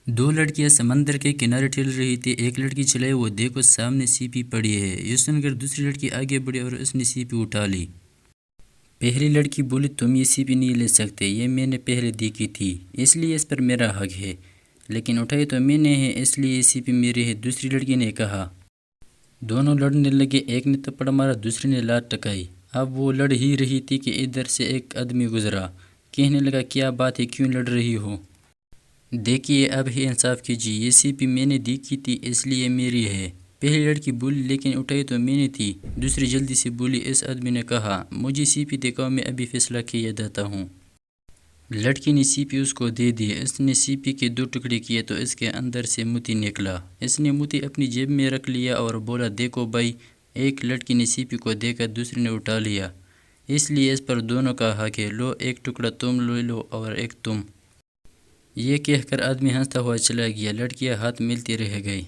دو لڑکیاں سمندر کے کنارے ٹہل رہی تھیں۔ ایک لڑکی چلائے وہ دیکھو سامنے سیپی پڑی ہے۔ یہ سن کر دوسری لڑکی آگے بڑھی اور اس نے سیپی اٹھا لی۔ پہلی لڑکی بولی تم یہ سیپی نہیں لے سکتے، یہ میں نے پہلے دیکھی تھی، اس لیے اس پر میرا حق ہے، لیکن اٹھائی تو میں نے ہے، اس لیے یہ سیپی میری ہے۔ دوسری لڑکی نے کہا۔ دونوں لڑنے لگے، ایک نے تھپڑ مارا، دوسری نے لات ٹکائی۔ اب وہ لڑ ہی رہی تھی کہ ادھر سے ایک آدمی گزرا، کہنے لگا کیا بات ہے، کیوں لڑ رہی ہو؟ دیکھیے اب ہی انصاف کیجیے، یہ سیپی میں نے دیکھی تھی اس لیے میری ہے۔ پہلی لڑکی بولی لیکن اٹھائی تو میں نے تھی۔ دوسری جلدی سے بولی۔ اس آدمی نے کہا مجھے سیپی دکھاؤ، میں ابھی فیصلہ کیا دیتا ہوں۔ لڑکی نے سیپی اس کو دے دی۔ اس نے سیپی کے دو ٹکڑے کیے تو اس کے اندر سے موتی نکلا۔ اس نے موتی اپنی جیب میں رکھ لیا اور بولا دیکھو بھائی، ایک لڑکی نے سیپی کو دیکھا، دوسری نے اٹھا لیا، اس لیے اس پر دونوں کا حق ہے، لو ایک ٹکڑا تم لے لو اور ایک تم۔ یہ کہہ کر آدمی ہنستا ہوا چلا گیا۔ لڑکیاں ہاتھ ملتی رہ گئی۔